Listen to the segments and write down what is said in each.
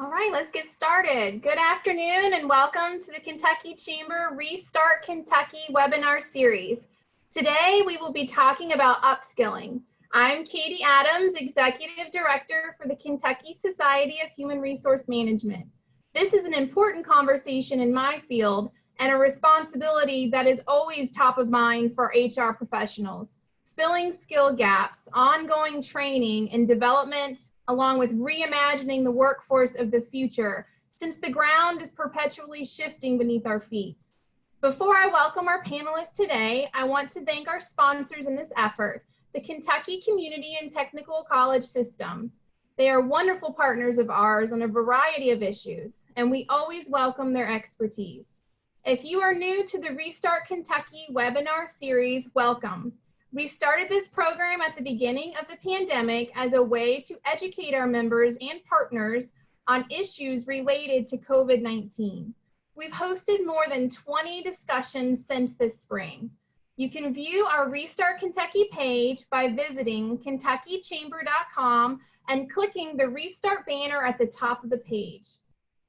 All right, let's get started. Good afternoon and welcome to the Kentucky Chamber Restart Kentucky webinar series. Today we will be talking about upskilling. I'm Katie Adams, Executive Director for the Kentucky Society of Human Resource Management. This is an important conversation in my field and a responsibility that is always top of mind for HR professionals. Filling skill gaps, ongoing training and development, along with reimagining the workforce of the future, since the ground is perpetually shifting beneath our feet. Before I welcome our panelists today, I want to thank our sponsors in this effort, the Kentucky Community and Technical College System. They are wonderful partners of ours on a variety of issues, and we always welcome their expertise. If you are new to the Restart Kentucky webinar series, welcome. We started this program at the beginning of the pandemic as a way to educate our members and partners on issues related to COVID-19. We've hosted more than 20 discussions since this spring. You can view our Restart Kentucky page by visiting kentuckychamber.com and clicking the Restart banner at the top of the page.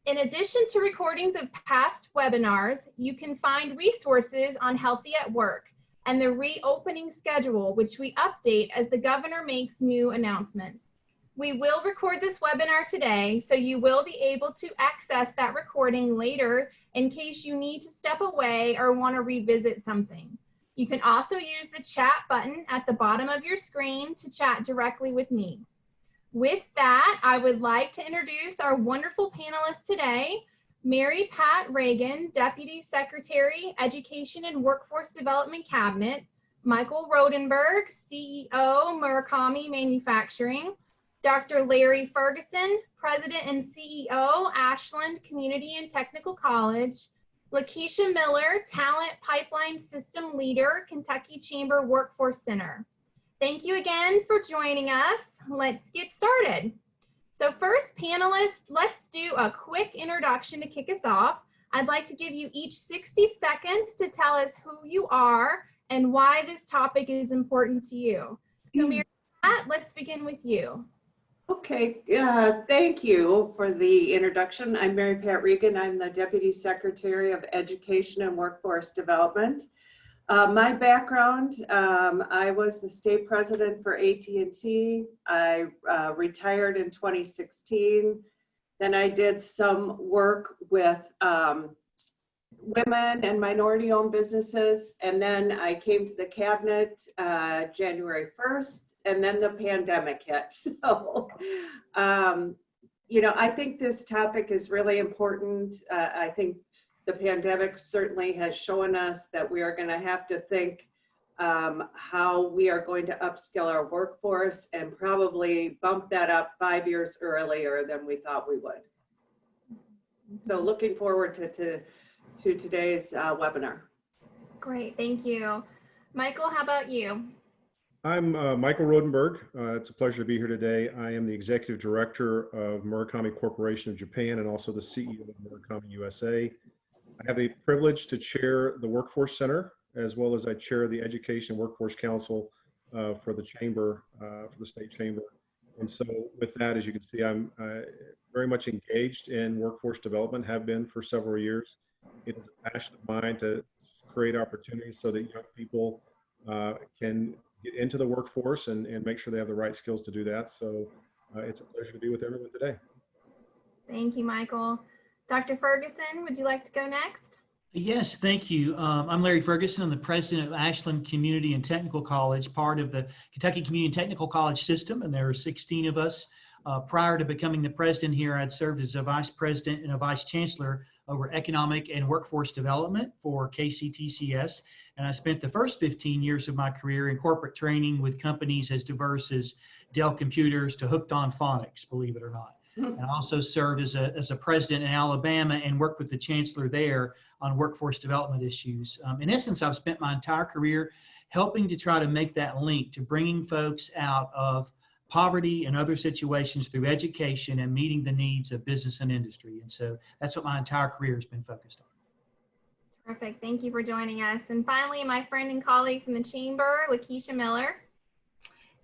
In addition to recordings of past webinars, you can find resources on Healthy at Work and the reopening schedule, which we update as the governor makes new announcements. We will record this webinar today, so you will be able to access that recording later in case you need to step away or want to revisit something. You can also use the chat button at the bottom of your screen to chat directly with me. With that, I would like to introduce our wonderful panelists today. Mary Pat Reagan, Deputy Secretary, Education and Workforce Development Cabinet, Michael Rodenberg, CEO, Murakami Manufacturing, Dr. Larry Ferguson, President and CEO, Ashland Community and Technical College, Lakisha Miller, Talent Pipeline System Leader, Kentucky Chamber Workforce Center. Thank you again for joining us. Let's get started. So first, panelists, let's do a quick introduction to kick us off. I'd like to give you each 60 seconds to tell us who you are and why this topic is important to you. So Mary Pat, let's begin with you. Okay, thank you for the introduction. I'm Mary Pat Reagan. I'm the Deputy Secretary of Education and Workforce Development. My background, I was the state president for AT&T. I retired in 2016. Then I did some work with women and minority-owned businesses. And then I came to the cabinet January 1st, and then the pandemic hit. So, I think this topic is really important. I think the pandemic certainly has shown us that we are going to have to think how we are going to upskill our workforce and probably bump that up 5 years earlier than we thought we would. So looking forward to today's webinar. Great, thank you. Michael, how about you? I'm Michael Rodenberg. It's a pleasure to be here today. I am the Executive Director of Murakami Corporation of Japan and also the CEO of Murakami USA. I have the privilege to chair the Workforce Center, as well as I chair the Education Workforce Council for the Chamber, for the State Chamber. And so with that, as you can see, I'm very much engaged in workforce development, have been for several years. It is a passion of mine to create opportunities so that young people can get into the workforce and make sure they have the right skills to do that. So it's a pleasure to be with everyone today. Thank you, Michael. Dr. Ferguson, would you like to go next? Yes, thank you. I'm Larry Ferguson. I'm the president of Ashland Community and Technical College, part of the Kentucky Community and Technical College system, and there are 16 of us. Prior to becoming the president here, I'd served as a vice president and a vice chancellor over economic and workforce development for KCTCS, and I spent the first 15 years of my career in corporate training with companies as diverse as Dell Computers to Hooked on Phonics, believe it or not. And I also served as a president in Alabama and worked with the chancellor there on workforce development issues. In essence, I've spent my entire career helping to try to make that link to bringing folks out of poverty and other situations through education and meeting the needs of business and industry. And so that's what my entire career has been focused on. Perfect. Thank you for joining us. And finally, my friend and colleague from the Chamber, Lakisha Miller.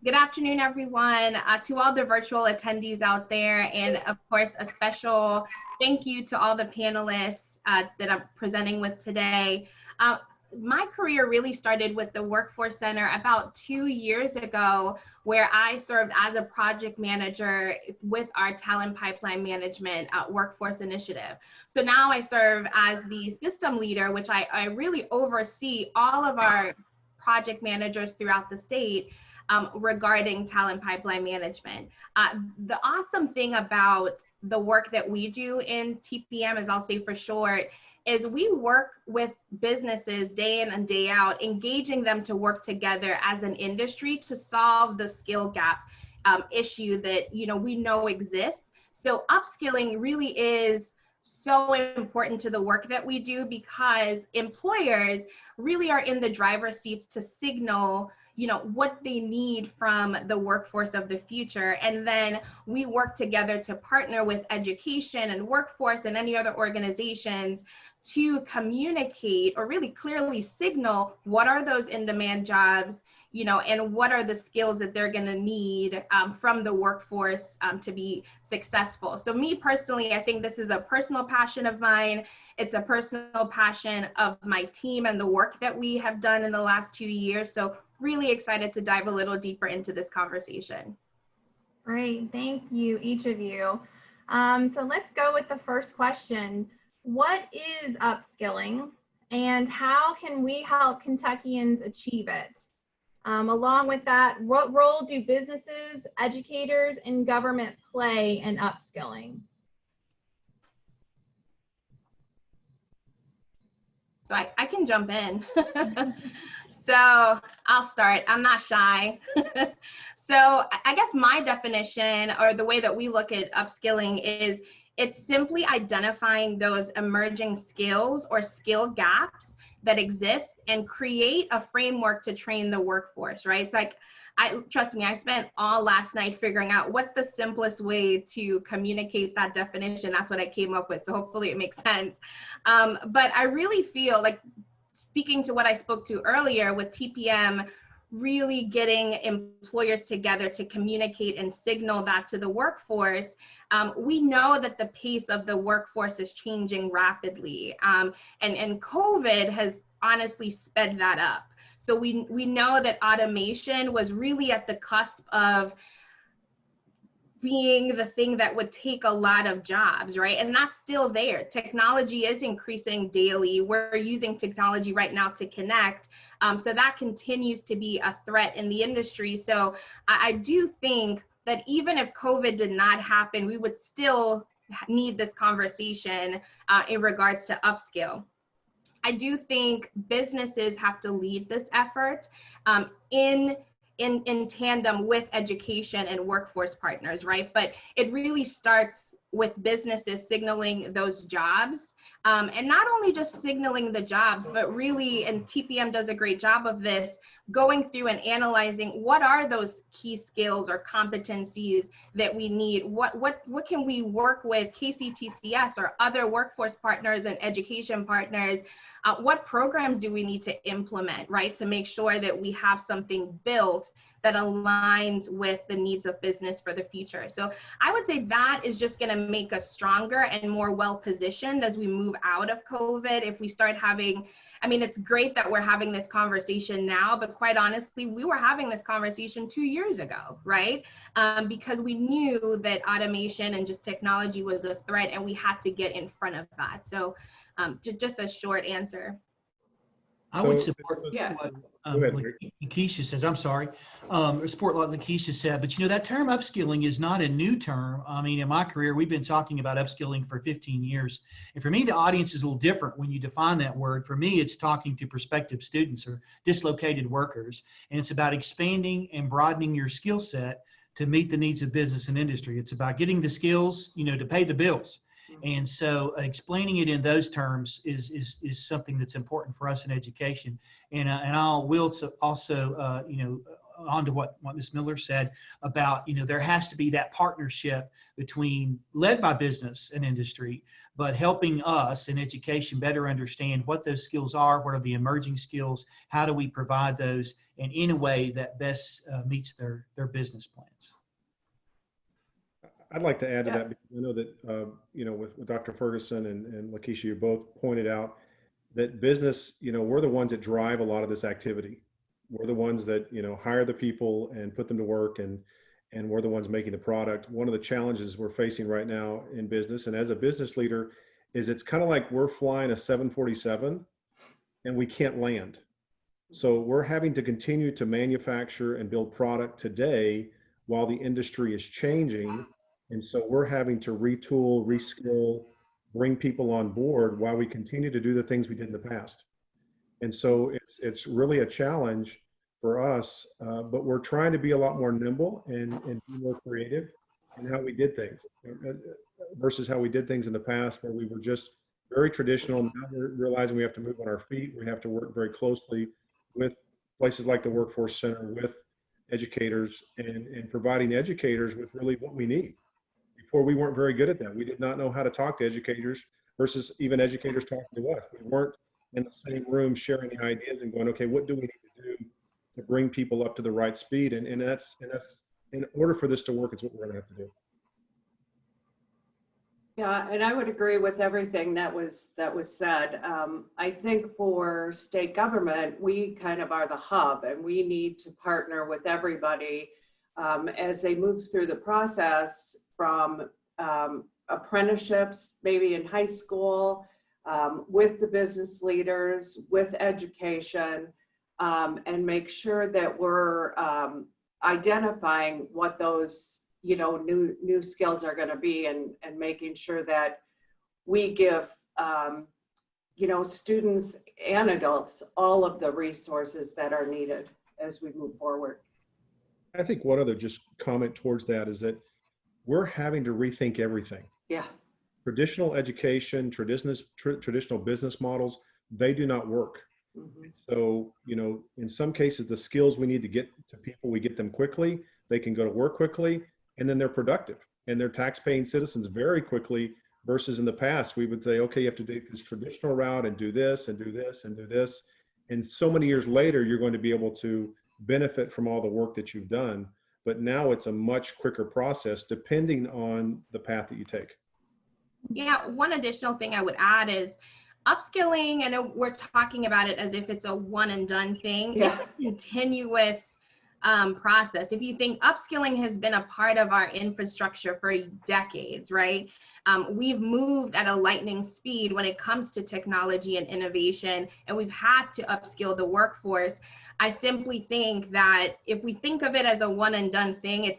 Good afternoon, everyone. To all the virtual attendees out there, and of course, a special thank you to all the panelists that I'm presenting with today. My career really started with the Workforce Center about 2 years ago, where I served as a project manager with our talent pipeline management workforce initiative. So now I serve as the system leader, which I really oversee all of our project managers throughout the state regarding talent pipeline management. The awesome thing about the work that we do in TPM, as I'll say for short, is we work with businesses day in and day out, engaging them to work together as an industry to solve the skill gap issue that we know exists. So upskilling really is so important to the work that we do, because employers really are in the driver's seats to signal what they need from the workforce of the future. And then we work together to partner with education and workforce and any other organizations to communicate or really clearly signal what are those in-demand jobs, and what are the skills that they're going to need from the workforce to be successful. So me personally, I think this is a personal passion of mine. It's a personal passion of my team and the work that we have done in the last 2 years. So really excited to dive a little deeper into this conversation. Great, thank you, each of you. So let's go with the first question. What is upskilling, and how can we help Kentuckians achieve it? Along with that, what role do businesses, educators, and government play in upskilling? So I can jump in. So I'll start. I'm not shy. So I guess my definition, or the way that we look at upskilling, is it's simply identifying those emerging skills or skill gaps that exist and create a framework to train the workforce, right? So trust me, I spent all last night figuring out what's the simplest way to communicate that definition. That's what I came up with. So hopefully it makes sense. But I really feel like, speaking to what I spoke to earlier with TPM, really getting employers together to communicate and signal that to the workforce. We know that the pace of the workforce is changing rapidly, and COVID has honestly sped that up. So we know that automation was really at the cusp of being the thing that would take a lot of jobs, right? And that's still there. Technology is increasing daily. We're using technology right now to connect. So that continues to be a threat in the industry. So I do think that even if COVID did not happen, we would still need this conversation in regards to upskill. I do think businesses have to lead this effort in tandem with education and workforce partners, right? But it really starts with businesses signaling those jobs, and not only just signaling the jobs, but really, and TPM does a great job of this, going through and analyzing what are those key skills or competencies that we need. What can we work with KCTCS or other workforce partners and education partners? What programs do we need to implement, right, to make sure that we have something built that aligns with the needs of business for the future? So I would say that is just going to make us stronger and more well-positioned as we move out of COVID. If we start having, I mean, it's great that we're having this conversation now, but quite honestly, we were having this conversation 2 years ago, right? Because we knew that automation and just technology was a threat, and we had to get in front of that. So just a short answer. I would support Yeah. what Lakisha says. I'm sorry. Support what Lakisha said. But that term upskilling is not a new term. I mean, in my career, we've been talking about upskilling for 15 years. And for me, the audience is a little different when you define that word. For me, it's talking to prospective students or dislocated workers. And it's about expanding and broadening your skill set to meet the needs of business and industry. It's about getting the skills, to pay the bills. And so explaining it in those terms is something that's important for us in education. And I will also, on to what Ms. Miller said about, there has to be that partnership between led by business and industry, but helping us in education better understand what those skills are, what are the emerging skills, how do we provide those, and in a way that best meets their business plans. I'd like to add to that, because I know that, with Dr. Ferguson and Lakisha, you both pointed out that business, we're the ones that drive a lot of this activity. We're the ones that, hire the people and put them to work, and we're the ones making the product. One of the challenges we're facing right now in business, and as a business leader, is it's kind of like we're flying a 747 and we can't land. So we're having to continue to manufacture and build product today while the industry is changing. And so we're having to retool, reskill, bring people on board while we continue to do the things we did in the past. And so it's really a challenge for us, but we're trying to be a lot more nimble and be more creative in how we did things versus how we did things in the past, where we were just very traditional. Now we're realizing we have to move on our feet. We have to work very closely with places like the Workforce Center, with educators, and providing educators with really what we need. Before, we weren't very good at that. We did not know how to talk to educators versus even educators talking to us. We weren't in the same room sharing the ideas and going, okay, what do we need to do to bring people up to the right speed? And that's in order for this to work, it's what we're going to have to do. Yeah, and I would agree with everything that was said. I think for state government, we kind of are the hub, and we need to partner with everybody as they move through the process from apprenticeships, maybe in high school, with the business leaders, with education, and make sure that we're identifying what those new skills are going to be, and making sure that we give students and adults all of the resources that are needed as we move forward. I think one other just comment towards that is that we're having to rethink everything. Yeah. Traditional education, traditional business models, they do not work. Mm-hmm. So, in some cases, the skills we need to get to people, we get them quickly, they can go to work quickly, and then they're productive and they're tax-paying citizens very quickly, versus in the past, we would say, okay, you have to take this traditional route and do this and do this and do this. And so many years later, you're going to be able to benefit from all the work that you've done. But now it's a much quicker process depending on the path that you take. Yeah, one additional thing I would add is upskilling. I know we're talking about it as if it's a one and done thing. Yeah. It's a continuous process. If you think upskilling has been a part of our infrastructure for decades, right? We've moved at a lightning speed when it comes to technology and innovation, and we've had to upskill the workforce. I simply think that if we think of it as a one and done thing,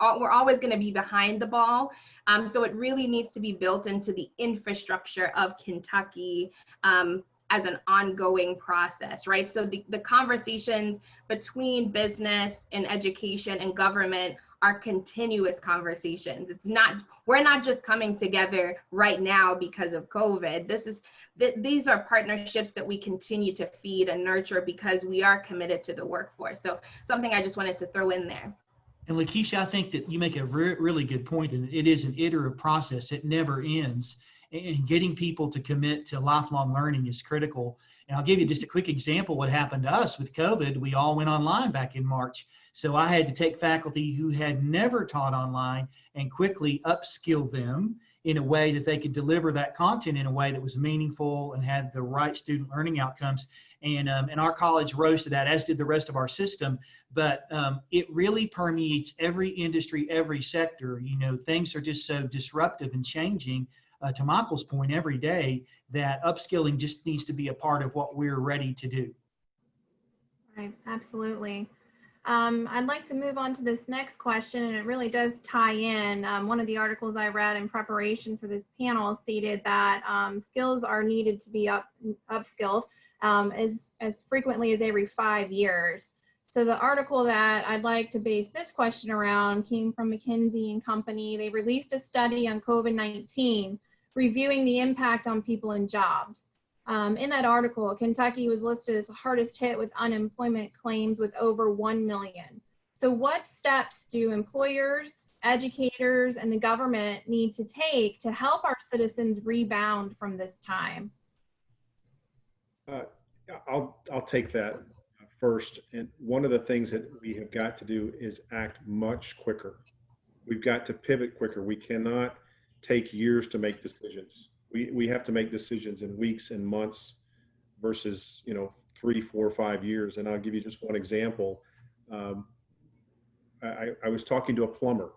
we're always going to be behind the ball. So it really needs to be built into the infrastructure of Kentucky as an ongoing process, right? So the conversations between business and education and government are continuous conversations. We're not just coming together right now because of COVID. These are partnerships that we continue to feed and nurture because we are committed to the workforce. So something I just wanted to throw in there. And Lakisha, I think that you make a really good point, and it is an iterative process. It never ends. And getting people to commit to lifelong learning is critical. And I'll give you just a quick example what happened to us with COVID. We all went online back in March. So I had to take faculty who had never taught online and quickly upskill them in a way that they could deliver that content in a way that was meaningful and had the right student learning outcomes. And our college rose to that, as did the rest of our system. But it really permeates every industry, every sector. Things are just so disruptive and changing. To Michael's point, every day, that upskilling just needs to be a part of what we're ready to do. Right, absolutely. I'd like to move on to this next question, and it really does tie in. One of the articles I read in preparation for this panel stated that skills are needed to be upskilled as frequently as every 5 years. So the article that I'd like to base this question around came from McKinsey & Company. They released a study on COVID-19, reviewing the impact on people and jobs. In that article, Kentucky was listed as the hardest hit with unemployment claims with over 1 million. So what steps do employers, educators, and the government need to take to help our citizens rebound from this time? I'll take that first. And one of the things that we have got to do is act much quicker. We've got to pivot quicker. We cannot take years to make decisions. We have to make decisions in weeks and months versus 3, 4, 5 years. And I'll give you just one example. I was talking to a plumber,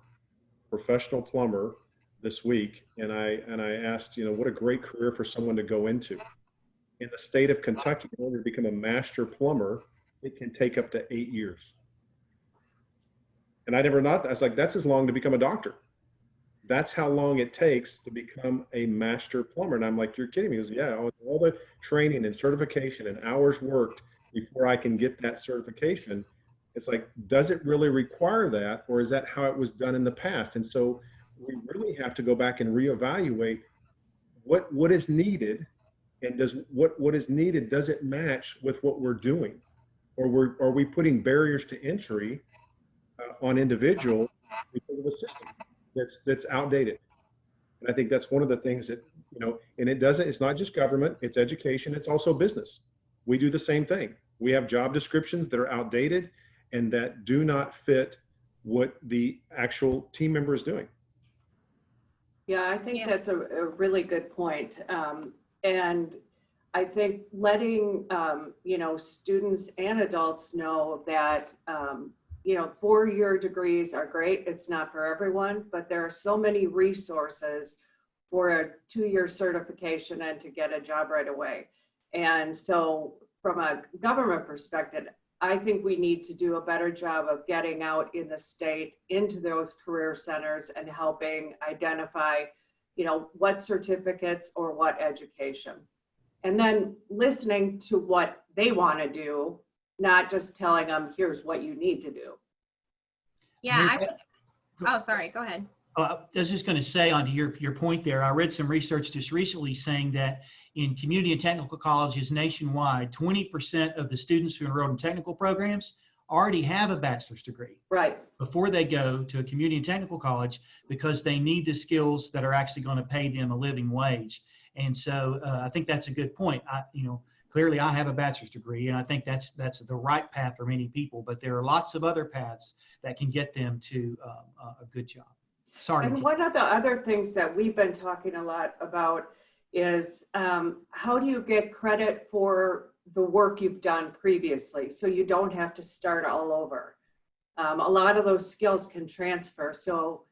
professional plumber, this week, and I asked, what a great career for someone to go into. In the state of Kentucky, in order to become a master plumber, it can take up to 8 years. And I never thought that. I was like, that's as long to become a doctor. That's how long it takes to become a master plumber. And I'm like, you're kidding me. He goes, yeah, all the training and certification and hours worked before I can get that certification. It's like, does it really require that, or is that how it was done in the past? And so we really have to go back and reevaluate what is needed, and does what is needed, does it match with what we're doing? Or are we putting barriers to entry on individuals because of a system that's outdated? And I think that's one of the things that, and it's not just government, it's education, it's also business. We do the same thing. We have job descriptions that are outdated and that do not fit what the actual team member is doing. Yeah, I think that's a really good point. And I think letting, students and adults know that, 4-year degrees are great. It's not for everyone, but there are so many resources for a 2-year certification and to get a job right away. And so from a government perspective, I think we need to do a better job of getting out in the state into those career centers and helping identify, what certificates or what education. And then listening to what they want to do, not just telling them, here's what you need to do. Yeah, sorry, go ahead. I was just going to say, on to your point there, I read some research just recently saying that in community and technical colleges nationwide, 20% of the students who enroll in technical programs already have a bachelor's degree. Right. Before they go to a community and technical college, because they need the skills that are actually going to pay them a living wage. And so I think that's a good point. Clearly I have a bachelor's degree, and I think that's the right path for many people, but there are lots of other paths that can get them to a good job. Sorry. And one of the other things that we've been talking a lot about is how do you get credit for the work you've done previously, so you don't have to start all over. A lot of those skills can transfer. So,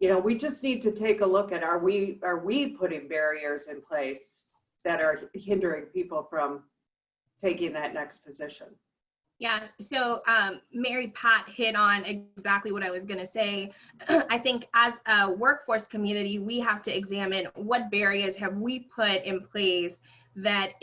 we just need to take a look at, are we putting barriers in place that are hindering people from taking that next position? Yeah, so Mary Pat hit on exactly what I was going to say. I think as a workforce community, we have to examine what barriers have we put in place that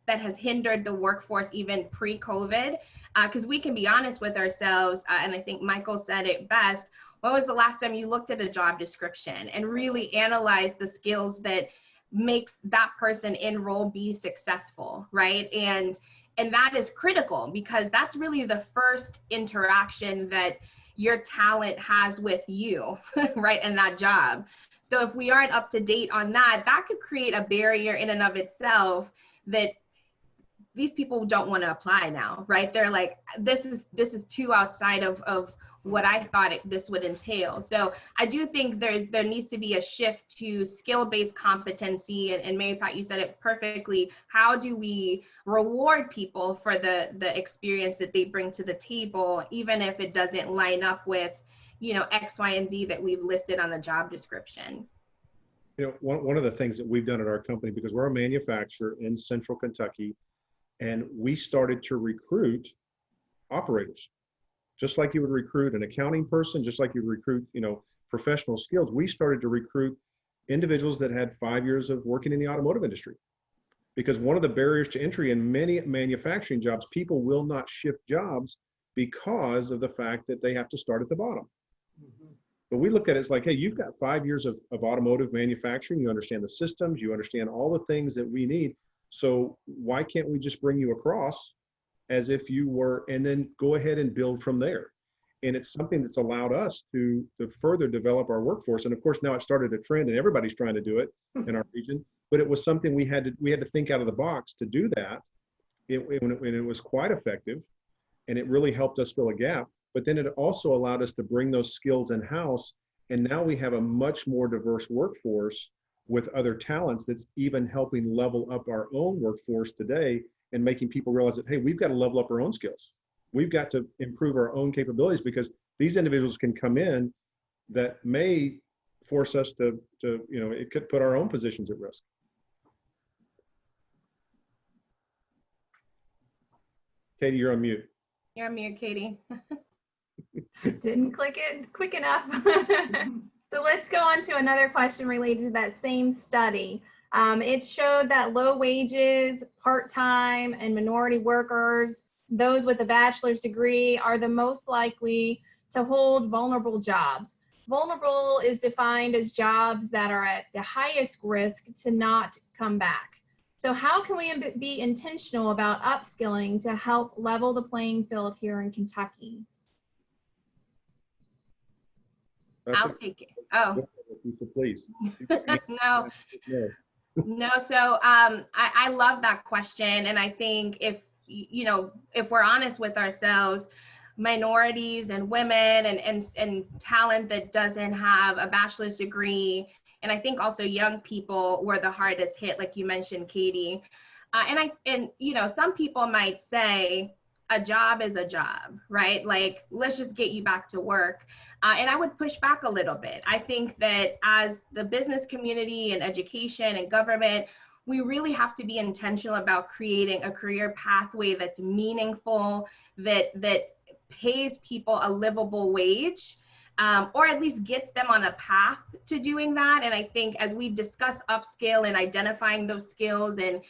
has hindered the workforce even pre-COVID, because we can be honest with ourselves, and I think Michael said it best. When was the last time you looked at a job description and really analyzed the skills that makes that person in role be successful, right? And that is critical, because that's really the first interaction that your talent has with you, right, and that job. So if we aren't up to date on that, that could create a barrier in and of itself that these people don't want to apply now, right? They're like, this is too outside of what I thought this would entail. So I do think there needs to be a shift to skill-based competency, and Mary Pat, you said it perfectly. How do we reward people for the experience that they bring to the table, even if it doesn't line up with, X, Y, and Z that we've listed on the job description? One of the things that we've done at our company, because we're a manufacturer in Central Kentucky, and we started to recruit operators. Just like you would recruit an accounting person, just like you would recruit, professional skills, we started to recruit individuals that had 5 years of working in the automotive industry. Because one of the barriers to entry in many manufacturing jobs, people will not shift jobs because of the fact that they have to start at the bottom. Mm-hmm. But we looked at it as like, hey, you've got 5 years of automotive manufacturing, you understand the systems, you understand all the things that we need. So why can't we just bring you across as if you were, and then go ahead and build from there? And it's something that's allowed us to further develop our workforce. And of course, now it started a trend and everybody's trying to do it in our region, but it was something we had to think out of the box to do that. It was quite effective, and it really helped us fill a gap. But then it also allowed us to bring those skills in-house. And now we have a much more diverse workforce with other talents that's even helping level up our own workforce today and making people realize that, hey, we've got to level up our own skills. We've got to improve our own capabilities, because these individuals can come in that may force us to it could put our own positions at risk. Katie, you're on mute. You're on mute, Katie. Didn't click it quick enough. So let's go on to another question related to that same study. It showed that low wages, part-time, and minority workers, those with a bachelor's degree, are the most likely to hold vulnerable jobs. Vulnerable is defined as jobs that are at the highest risk to not come back. So how can we be intentional about upskilling to help level the playing field here in Kentucky? I'll take it. Oh. Please. No. No. So I love that question. And I think if we're honest with ourselves, minorities and women and talent that doesn't have a bachelor's degree, and I think also young people were the hardest hit, like you mentioned, Katie. And some people might say a job is a job, right? Like, let's just get you back to work. And I would push back a little bit. I think that as the business community and education and government, we really have to be intentional about creating a career pathway that's meaningful, that pays people a livable wage, or at least gets them on a path to doing that. And I think as we discuss upskill and identifying those skills and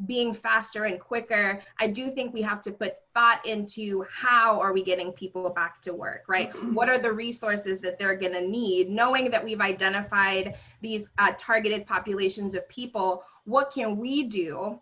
being faster and quicker, I do think we have to put thought into how are we getting people back to work, right? What are the resources that they're going to need? Knowing that we've identified these targeted populations of people, what can we do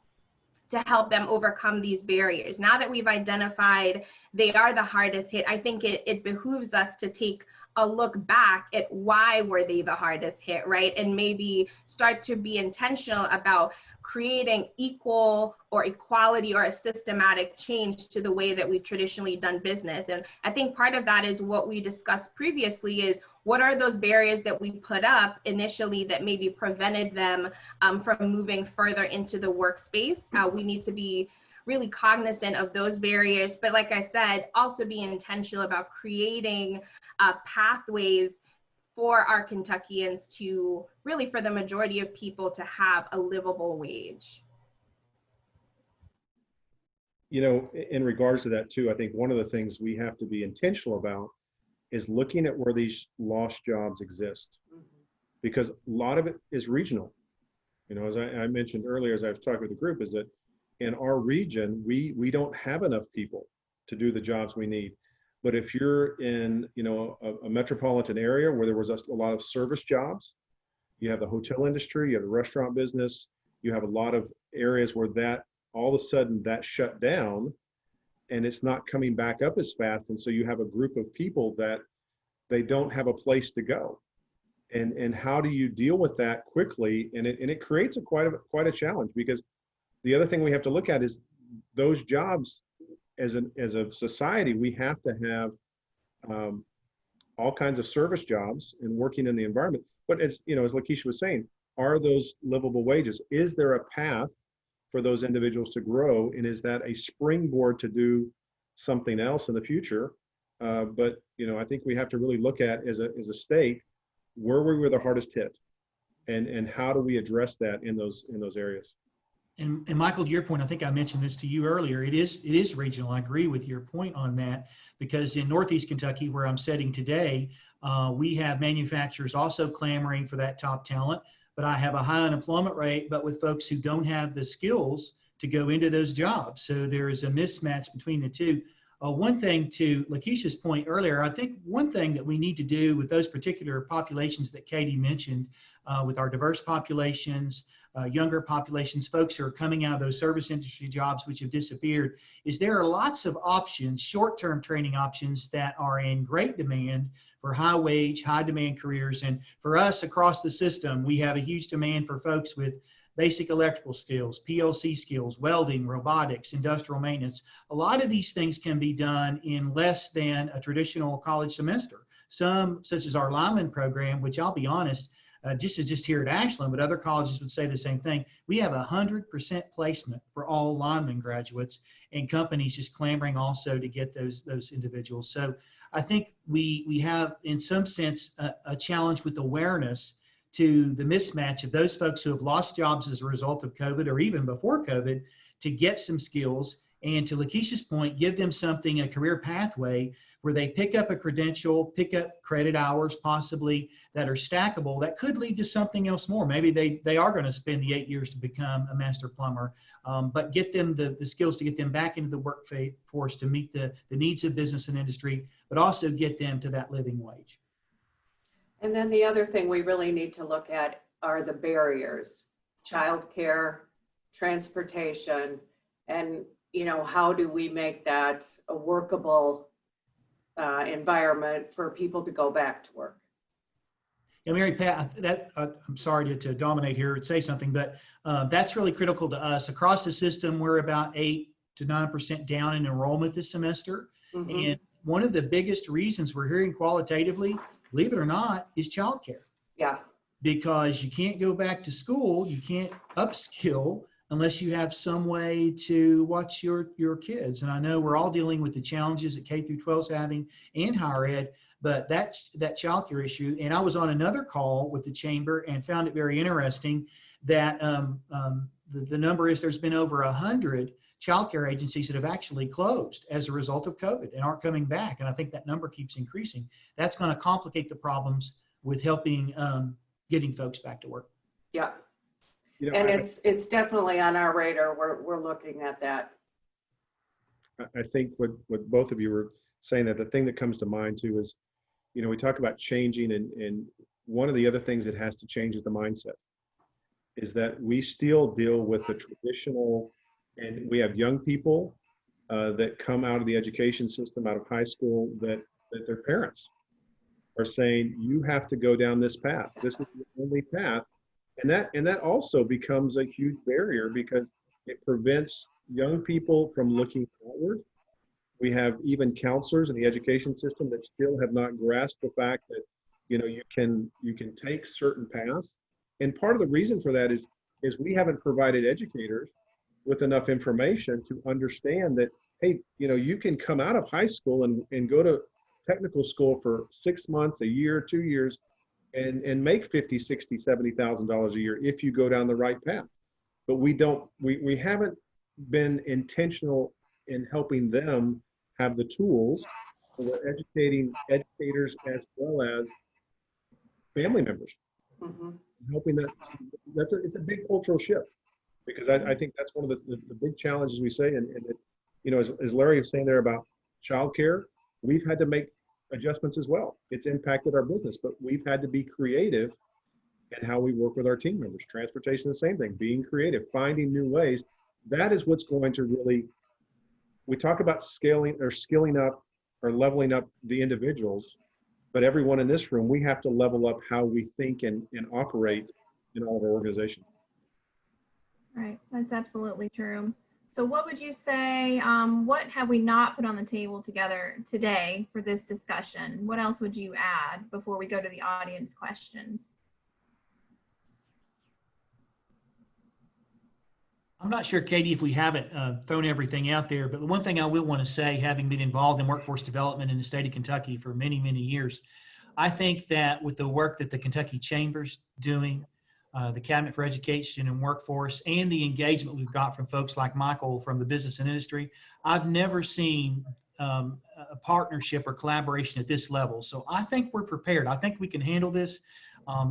to help them overcome these barriers? Now that we've identified they are the hardest hit, I think it behooves us to take a look back at why were they the hardest hit, right? And maybe start to be intentional about creating equal or equality or a systematic change to the way that we've traditionally done business. And I think part of that is what we discussed previously is what are those barriers that we put up initially that maybe prevented them from moving further into the workspace. We need to be really cognizant of those barriers, but like I said, also be intentional about creating pathways for our Kentuckians to really, for the majority of people, to have a livable wage. In regards to that too, I think one of the things we have to be intentional about is looking at where these lost jobs exist, because a lot of it is regional. As I mentioned earlier, as I was talking with the group, is that in our region, we don't have enough people to do the jobs we need. But if you're in, a metropolitan area where there was a lot of service jobs, you have the hotel industry, you have the restaurant business, you have a lot of areas where that all of a sudden that shut down and it's not coming back up as fast. And so you have a group of people that they don't have a place to go. And how do you deal with that quickly? And it creates quite a challenge, because the other thing we have to look at is those jobs. As a society, we have to have all kinds of service jobs and working in the environment. But as Lakisha was saying, are those livable wages? Is there a path for those individuals to grow? And is that a springboard to do something else in the future? But I think we have to really look at as a state, where we were the hardest hit, and how do we address that in those areas? And Michael, to your point, I think I mentioned this to you earlier. It is regional. I agree with your point on that, because in Northeast Kentucky, where I'm sitting today, we have manufacturers also clamoring for that top talent. But I have a high unemployment rate, but with folks who don't have the skills to go into those jobs. So there is a mismatch between the two. One thing to Lakisha's point earlier, I think one thing that we need to do with those particular populations that Katie mentioned, with our diverse populations, younger populations, folks who are coming out of those service industry jobs which have disappeared, is there are lots of options, short-term training options that are in great demand for high wage, high demand careers. And for us across the system, we have a huge demand for folks with basic electrical skills, PLC skills, welding, robotics, industrial maintenance. A lot of these things can be done in less than a traditional college semester. Some, such as our lineman program, which I'll be honest, just here at Ashland, but other colleges would say the same thing. We have 100% placement for all lineman graduates, and companies just clamoring also to get those individuals. So I think we have, in some sense, a challenge with awareness to the mismatch of those folks who have lost jobs as a result of COVID or even before COVID to get some skills, and to Lakisha's point, give them something, a career pathway where they pick up a credential, pick up credit hours possibly that are stackable that could lead to something else more. Maybe they are going to spend the 8 years to become a master plumber, but get them the skills to get them back into the workforce to meet the needs of business and industry, but also get them to that living wage. And then the other thing we really need to look at are the barriers, childcare, transportation, and how do we make that a workable environment for people to go back to work. Yeah, Mary Pat, I'm sorry to dominate here and say something, but that's really critical to us. Across the system, we're about 8 to 9% down in enrollment this semester. Mm-hmm. And one of the biggest reasons we're hearing qualitatively, believe it or not, is childcare. Yeah. Because you can't go back to school, you can't upskill unless you have some way to watch your kids. And I know we're all dealing with the challenges that K through 12 is having and higher ed, but that childcare issue. And I was on another call with the chamber and found it very interesting that the number is there's been over 100 childcare agencies that have actually closed as a result of COVID and aren't coming back. And I think that number keeps increasing. That's going to complicate the problems with helping getting folks back to work. Yeah. And it's definitely on our radar. We're looking at that. I think what both of you were saying, that the thing that comes to mind too is, we talk about changing, and one of the other things that has to change is the mindset. Is that we still deal with the traditional, and we have young people that come out of the education system, out of high school, that their parents are saying, you have to go down this path. This is the only path. And that also becomes a huge barrier because it prevents young people from looking forward. We have even counselors in the education system that still have not grasped the fact that, you can take certain paths. And part of the reason for that is we haven't provided educators with enough information to understand that, hey, you can come out of high school and go to technical school for 6 months, a year, 2 years, and make $50,000, $60,000, $70,000 a year if you go down the right path. But we haven't been intentional in helping them have the tools. We're educating educators as well as family members. Mm-hmm. Helping it's a big cultural shift, because I think that's one of the big challenges we say, and as Larry was saying there about childcare, we've had to make adjustments as well. It's impacted our business, but we've had to be creative in how we work with our team members. Transportation, the same thing, being creative, finding new ways. That is what's going to really, we talk about scaling or skilling up or leveling up the individuals, but everyone in this room, we have to level up how we think and operate in all of our organizations. Right, that's absolutely true. So what would you say, what have we not put on the table together today for this discussion? What else would you add before we go to the audience questions? I'm not sure, Katie, if we haven't thrown everything out there, but the one thing I will want to say, having been involved in workforce development in the state of Kentucky for many, many years, I think that with the work that the Kentucky Chamber's doing, the Cabinet for Education and Workforce, and the engagement we've got from folks like Michael from the business and industry, I've never seen a partnership or collaboration at this level. So I think we're prepared. I think we can handle this,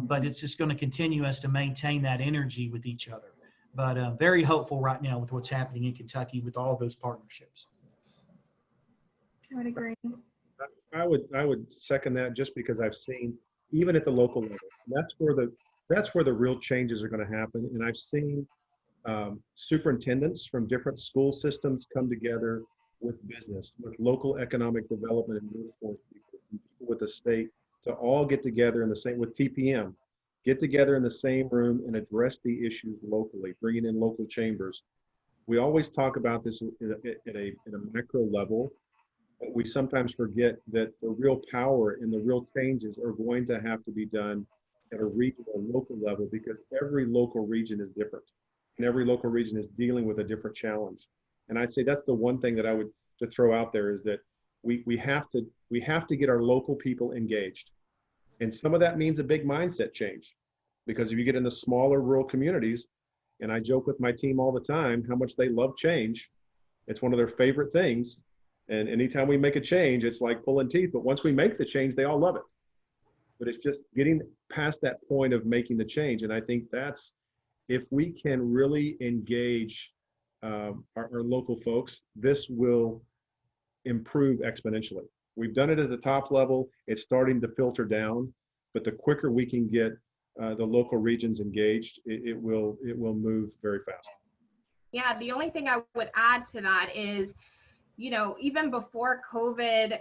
but it's just going to continue us to maintain that energy with each other. But very hopeful right now with what's happening in Kentucky with all of those partnerships. I would agree. I would second that, just because I've seen, even at the local level, that's where the real changes are going to happen. And I've seen superintendents from different school systems come together with business, with local economic development and workforce people, and people with the state, to all get together in the same, with TPM, get together in the same room and address the issues locally, bringing in local chambers. We always talk about this at a macro level, but we sometimes forget that the real power and the real changes are going to have to be done at a regional, local level, because every local region is different. And every local region is dealing with a different challenge. And I'd say that's the one thing that I would to throw out there, is that we have to get our local people engaged. And some of that means a big mindset change, because if you get in the smaller rural communities, and I joke with my team all the time how much they love change. It's one of their favorite things. And anytime we make a change, it's like pulling teeth. But once we make the change, they all love it. But it's just getting past that point of making the change. And I think that's, if we can really engage our local folks, this will improve exponentially. We've done it at the top level. It's starting to filter down, but the quicker we can get the local regions engaged, it will move very fast. Yeah, the only thing I would add to that is, you know, even before COVID,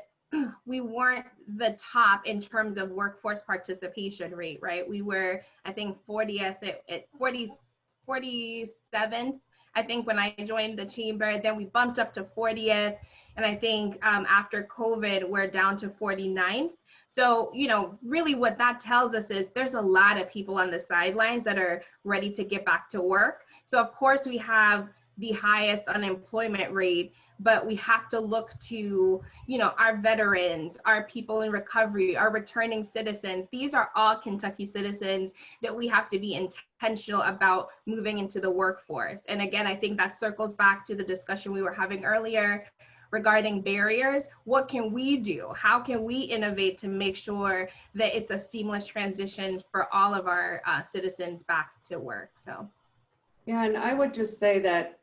we weren't the top in terms of workforce participation rate, right? We were, I think, 40th at 47th, I think, when I joined the chamber. Then we bumped up to 40th. And I think after COVID, we're down to 49th. So, you know, really what that tells us is there's a lot of people on the sidelines that are ready to get back to work. So of course we have the highest unemployment rate, but we have to look to, you know, our veterans, our people in recovery, our returning citizens. These are all Kentucky citizens that we have to be intentional about moving into the workforce. And again, I think that circles back to the discussion we were having earlier regarding barriers. What can we do? How can we innovate to make sure that it's a seamless transition for all of our citizens back to work? So, yeah, and I would just say that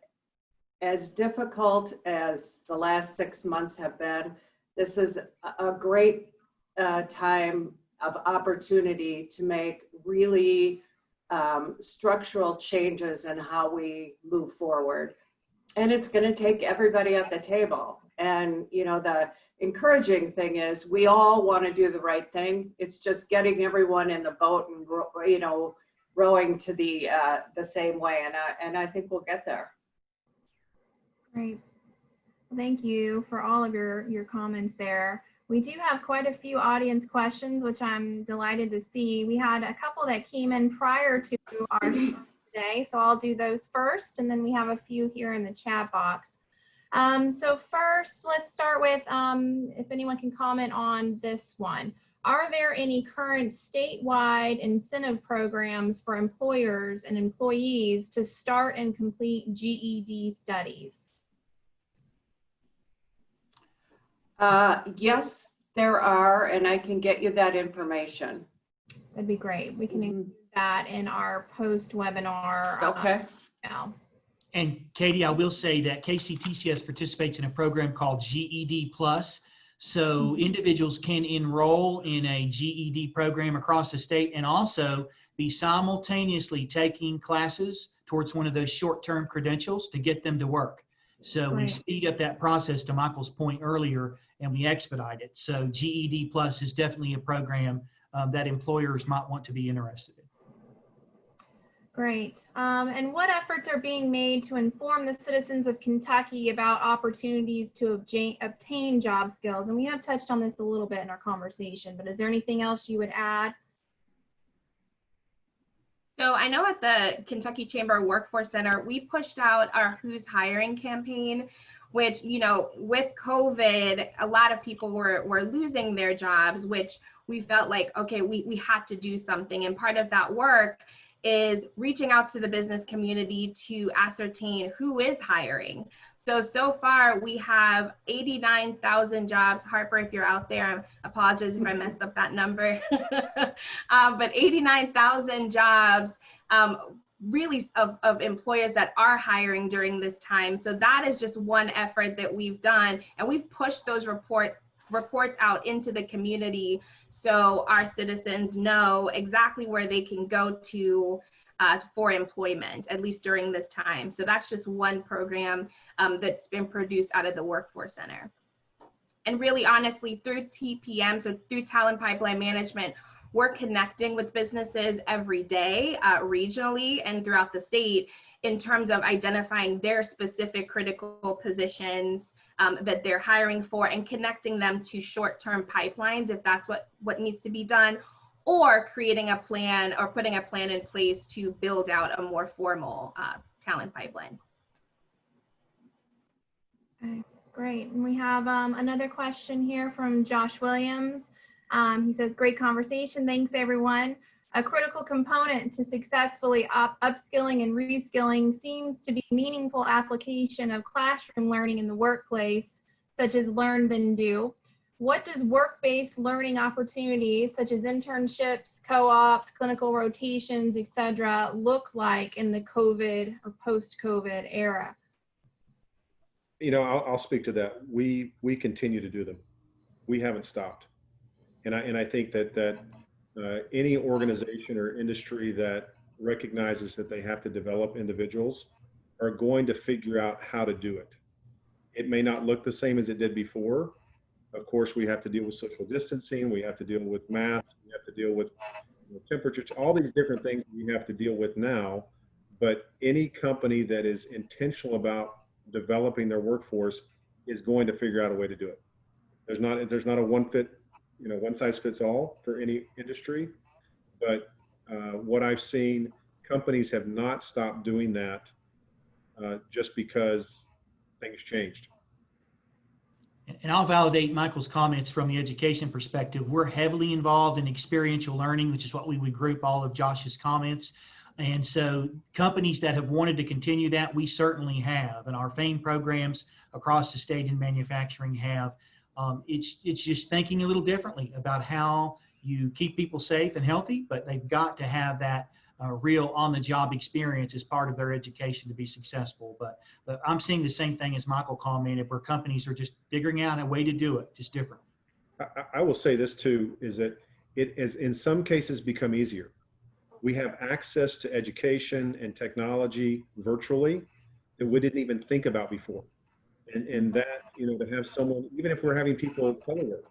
as difficult as the last 6 months have been, this is a great time of opportunity to make really structural changes in how we move forward. And it's going to take everybody at the table. And, you know, the encouraging thing is we all want to do the right thing. It's just getting everyone in the boat and, you know, rowing to the same way. And I think we'll get there. Great. Well, thank you for all of your comments there. We do have quite a few audience questions, which I'm delighted to see. We had a couple that came in prior to our show today, so I'll do those first, and then we have a few here in the chat box. So first, let's start with if anyone can comment on this one. Are there any current statewide incentive programs for employers and employees to start and complete GED studies? Yes, there are, and I can get you that information. That'd be great. We can include that in our post-webinar. Okay. Now. And Katie, I will say that KCTCS participates in a program called GED Plus. So individuals can enroll in a GED program across the state and also be simultaneously taking classes towards one of those short-term credentials to get them to work. So we speed up that process, to Michael's point earlier, and we expedite it. So GED Plus is definitely a program that employers might want to be interested in. Great. And what efforts are being made to inform the citizens of Kentucky about opportunities to obtain job skills? And we have touched on this a little bit in our conversation, but is there anything else you would add? So I know at the Kentucky Chamber Workforce Center, we pushed out our Who's Hiring campaign, which, you know, with COVID, a lot of people were losing their jobs, which we felt like, okay, we had to do something. And part of that work is reaching out to the business community to ascertain who is hiring. So far we have 89,000 jobs. Harper, if you're out there, I apologize if I messed up that number. But 89,000 jobs really of employers that are hiring during this time. So that is just one effort that we've done, and we've pushed those reports out into the community so our citizens know exactly where they can go to for employment, at least during this time. So that's just one program that's been produced out of the Workforce Center. And really, honestly, through TPM, so through Talent Pipeline Management, we're connecting with businesses every day, regionally and throughout the state, in terms of identifying their specific critical positions that they're hiring for, and connecting them to short-term pipelines if that's what needs to be done, or creating a plan or putting a plan in place to build out a more formal talent pipeline. Okay, great. And we have another question here from Josh Williams. He says, great conversation. Thanks, everyone. A critical component to successfully upskilling and reskilling seems to be meaningful application of classroom learning in the workplace, such as learn then do. What does work-based learning opportunities such as internships, co-ops, clinical rotations, etc., look like in the COVID or post-COVID era? You know, I'll speak to that. We continue to do them. We haven't stopped. And I think that any organization or industry that recognizes that they have to develop individuals are going to figure out how to do it. It may not look the same as it did before. Of course, we have to deal with social distancing. We have to deal with masks. We have to deal with temperatures, all these different things we have to deal with now. But any company that is intentional about developing their workforce is going to figure out a way to do it. There's not a one size fits all for any industry, but what I've seen, companies have not stopped doing that just because things changed. And I'll validate Michael's comments from the education perspective. We're heavily involved in experiential learning, which is what we would group all of Josh's comments. And so companies that have wanted to continue that, we certainly have. And our FAME programs across the state in manufacturing have. It's just thinking a little differently about how you keep people safe and healthy, but they've got to have that real on-the-job experience as part of their education to be successful. But I'm seeing the same thing as Michael commented, where companies are just figuring out a way to do it, just different. I will say this too, is that it has in some cases become easier. We have access to education and technology virtually that we didn't even think about before. And that, to have someone, even if we're having people telework,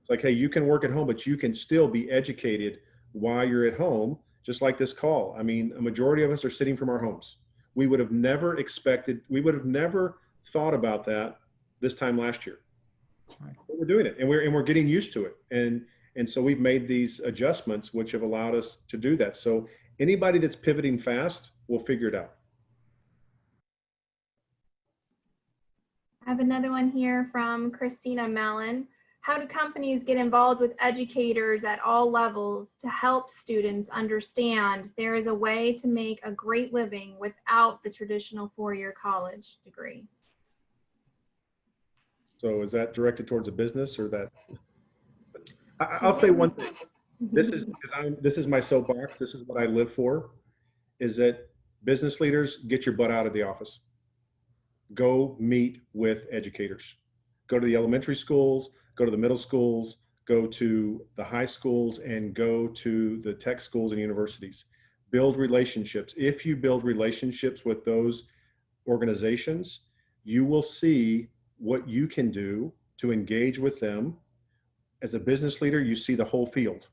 it's like, hey, you can work at home, but you can still be educated while you're at home, just like this call. I mean, a majority of us are sitting from our homes. We would have never thought about that this time last year. Right. But we're doing it, and we're getting used to it. And so we've made these adjustments, which have allowed us to do that. So anybody that's pivoting fast will figure it out. I have another one here from Christina Mellon. How do companies get involved with educators at all levels to help students understand there is a way to make a great living without the traditional four-year college degree? So is that directed towards a business or that? I'll say one thing. This is my soapbox. This is what I live for, is that business leaders, get your butt out of the office. Go meet with educators. Go to the elementary schools, go to the middle schools, go to the high schools, and go to the tech schools and universities. Build relationships. If you build relationships with those organizations, you will see what you can do to engage with them. As a business leader, you see the whole field.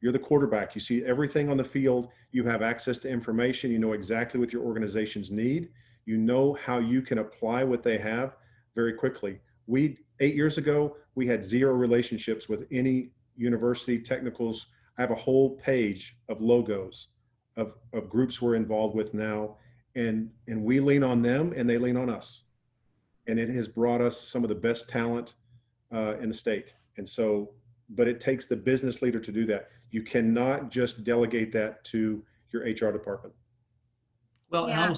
You're the quarterback. You see everything on the field. You have access to information. You know exactly what your organizations need. You know how you can apply what they have very quickly. 8 years ago, we had zero relationships with any university technicals. I have a whole page of logos of groups we're involved with now, and we lean on them and they lean on us. And it has brought us some of the best talent in the state. And so, but it takes the business leader to do that. You cannot just delegate that to your HR department. Well, Yeah.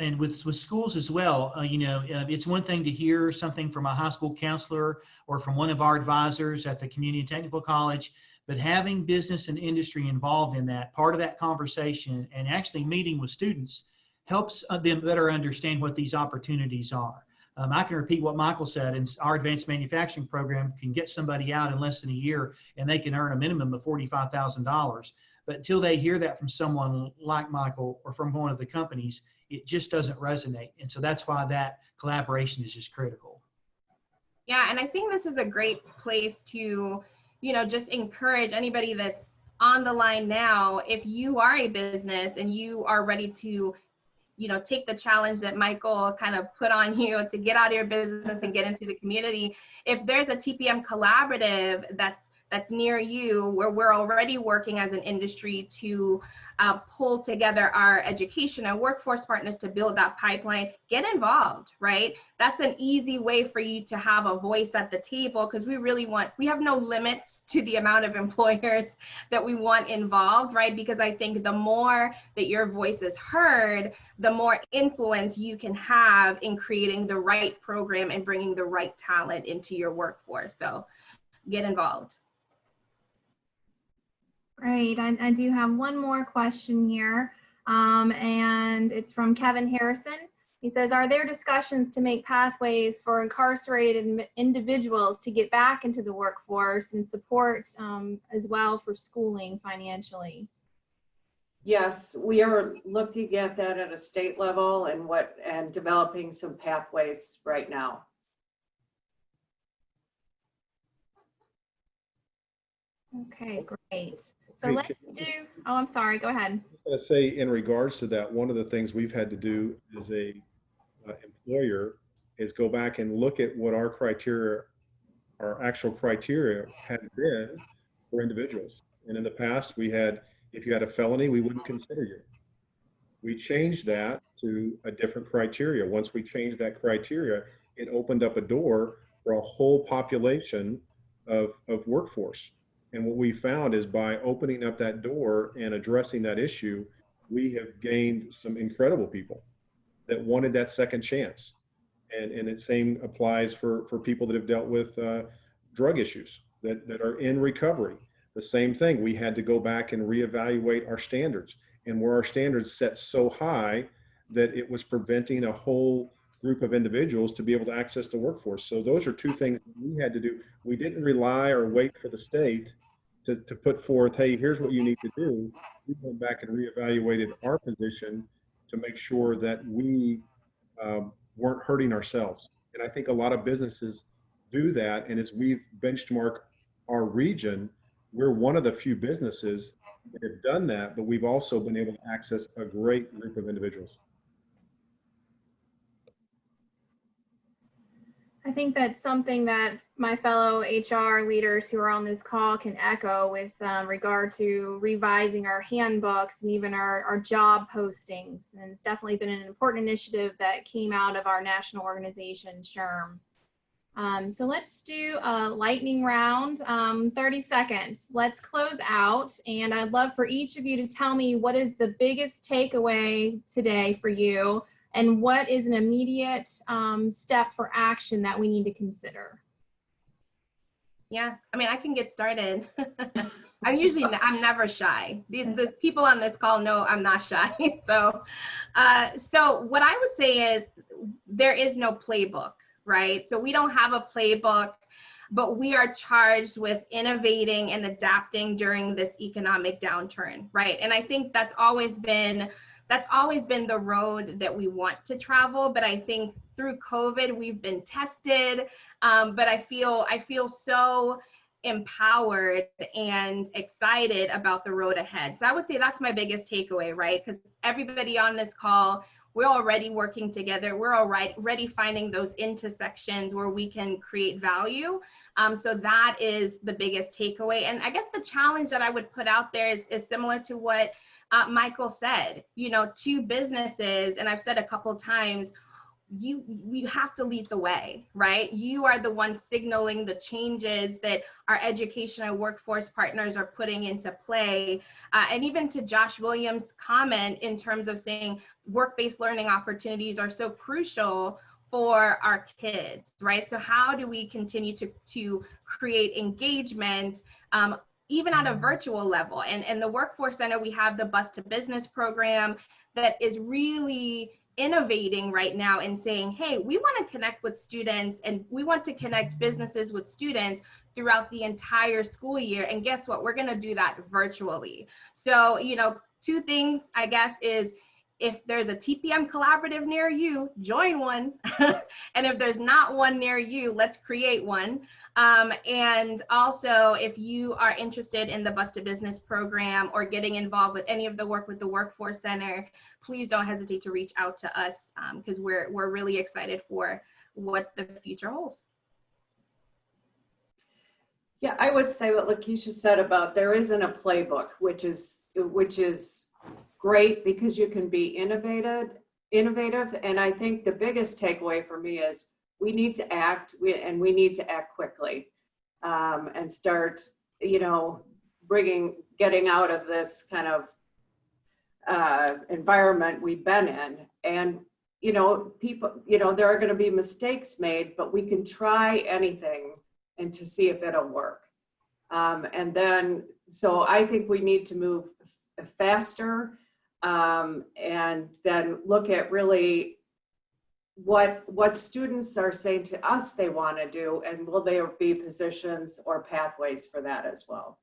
and with schools as well, it's one thing to hear something from a high school counselor or from one of our advisors at the community and technical college, But having business and industry involved in that, part of that conversation, and actually meeting with students helps them better understand what these opportunities are. I can repeat what Michael said, and our advanced manufacturing program can get somebody out in less than a year and they can earn a minimum of $45,000. But until they hear that from someone like Michael or from one of the companies, it just doesn't resonate. And so that's why that collaboration is just critical. Yeah, and I think this is a great place to, just encourage anybody that's on the line now. If you are a business and you are ready to, take the challenge that Michael kind of put on you to get out of your business and get into the community, if there's a TPM collaborative that's near you, where we're already working as an industry to pull together our education and workforce partners to build that pipeline, get involved, right? That's an easy way for you to have a voice at the table, because we have no limits to the amount of employers that we want involved, right? Because I think the more that your voice is heard, the more influence you can have in creating the right program and bringing the right talent into your workforce. So get involved. Great. I do have one more question here, and it's from Kevin Harrison. He says, are there discussions to make pathways for incarcerated individuals to get back into the workforce and support as well for schooling financially? Yes, we are looking at that at a state level and developing some pathways right now. Okay, great. So let's do, oh, I'm sorry, go ahead. I was going to say, in regards to that, one of the things we've had to do as a employer is go back and look at what our actual criteria has been for individuals. And in the past, we had, if you had a felony, we wouldn't consider you. We changed that to a different criteria. Once we changed that criteria, it opened up a door for a whole population of workforce. And what we found is by opening up that door and addressing that issue, we have gained some incredible people that wanted that second chance. And the same applies for people that have dealt with drug issues that are in recovery. The same thing, we had to go back and reevaluate our standards, and where our standards set so high that it was preventing a whole group of individuals to be able to access the workforce. So those are two things we had to do. We didn't rely or wait for the state to put forth, hey, here's what you need to do. We went back and reevaluated our position to make sure that we weren't hurting ourselves. And I think a lot of businesses do that. And as we've benchmarked our region, we're one of the few businesses that have done that, but we've also been able to access a great group of individuals. I think that's something that my fellow HR leaders who are on this call can echo with regard to revising our handbooks and even our job postings. And it's definitely been an important initiative that came out of our national organization, SHRM. So let's do a lightning round, 30 seconds. Let's close out. And I'd love for each of you to tell me what is the biggest takeaway today for you, and what is an immediate step for action that we need to consider? Yeah, I mean, I can get started. I'm never shy. The people on this call know I'm not shy. So what I would say is there is no playbook, right? So we don't have a playbook, but we are charged with innovating and adapting during this economic downturn, right? And I think that's always been the road that we want to travel. But I think through COVID, we've been tested. But I feel so empowered and excited about the road ahead. So I would say that's my biggest takeaway, right? Because everybody on this call, we're already working together. We're already finding those intersections where we can create value. So that is the biggest takeaway. And I guess the challenge that I would put out there is similar to what Michael said, to businesses, and I've said a couple times, we have to lead the way, right? You are the one signaling the changes that our education and workforce partners are putting into play. And even to Josh Williams' comment in terms of saying work-based learning opportunities are so crucial for our kids, right? So how do we continue to create engagement even at a virtual level. And in the Workforce Center, we have the Bus to Business program that is really innovating right now and saying, hey, we want to connect with students and we want to connect businesses with students throughout the entire school year. And guess what? We're going to do that virtually. So, you know, two things, I guess, is if there's a TPM collaborative near you, join one. And if there's not one near you, let's create one. And also, if you are interested in the Bus to Business program or getting involved with any of the work with the Workforce Center, please don't hesitate to reach out to us because we're really excited for what the future holds. Yeah, I would say what Lakisha said about there isn't a playbook, which is great because you can be innovative. And I think the biggest takeaway for me is we need to act, and we need to act quickly and start, you know, getting out of this kind of environment we've been in. And, you know, people, you know, there are going to be mistakes made, but we can try anything and to see if it'll work. And then, so I think we need to move faster and then look at really what students are saying to us they want to do, and will there be positions or pathways for that as well?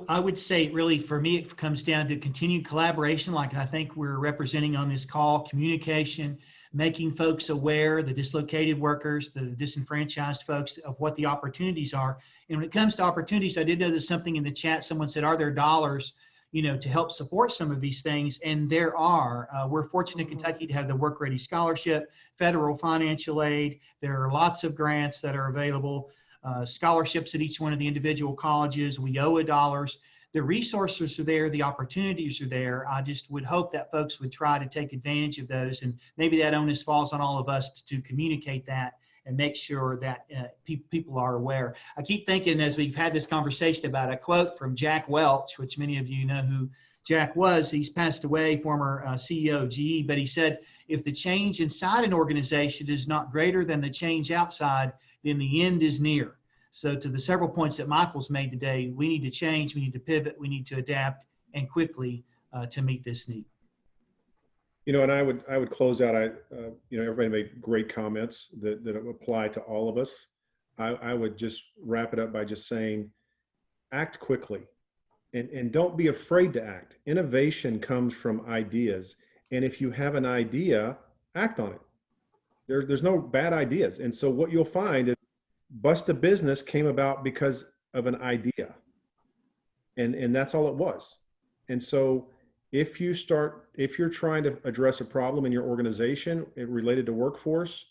I would say really for me, it comes down to continued collaboration, like I think we're representing on this call, communication, making folks aware, the dislocated workers, the disenfranchised folks, of what the opportunities are. And when it comes to opportunities, I did notice something in the chat. Someone said, are there dollars, you know, to help support some of these things? And there are. We're fortunate in Kentucky to have the Work Ready Scholarship, federal financial aid. There are lots of grants that are available, scholarships at each one of the individual colleges. We owe dollars. The resources are there, the opportunities are there. I just would hope that folks would try to take advantage of those, and maybe that onus falls on all of us to communicate that and make sure that people are aware. I keep thinking, as we've had this conversation, about a quote from Jack Welch, which many of you know who Jack was. He's passed away, former CEO of GE, but he said, if the change inside an organization is not greater than the change outside, then the end is near. So to the several points that Michael's made today, we need to change, we need to pivot, we need to adapt, and quickly to meet this need. You know, and I would close out. You know, everybody made great comments that apply to all of us. I would just wrap it up by just saying, act quickly, and don't be afraid to act. Innovation comes from ideas, and if you have an idea, act on it. There's no bad ideas, and so what you'll find is Bus to Business came about because of an idea, and that's all it was. And so if you're trying to address a problem in your organization related to workforce,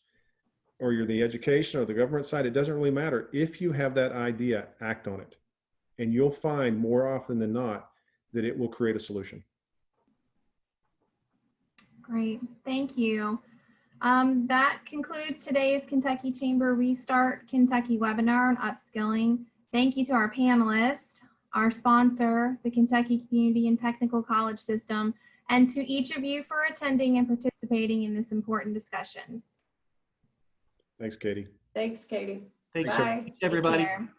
or you're the education or the government side, it doesn't really matter. If you have that idea, act on it, and you'll find more often than not that it will create a solution. Great, thank you. That concludes today's Kentucky Chamber Restart Kentucky webinar on upskilling. Thank you to our panelists, our sponsor, the Kentucky Community and Technical College System, and to each of you for attending and participating in this important discussion. Thanks, Katie. Thanks, Katie. Thanks, Bye. everybody. Take care.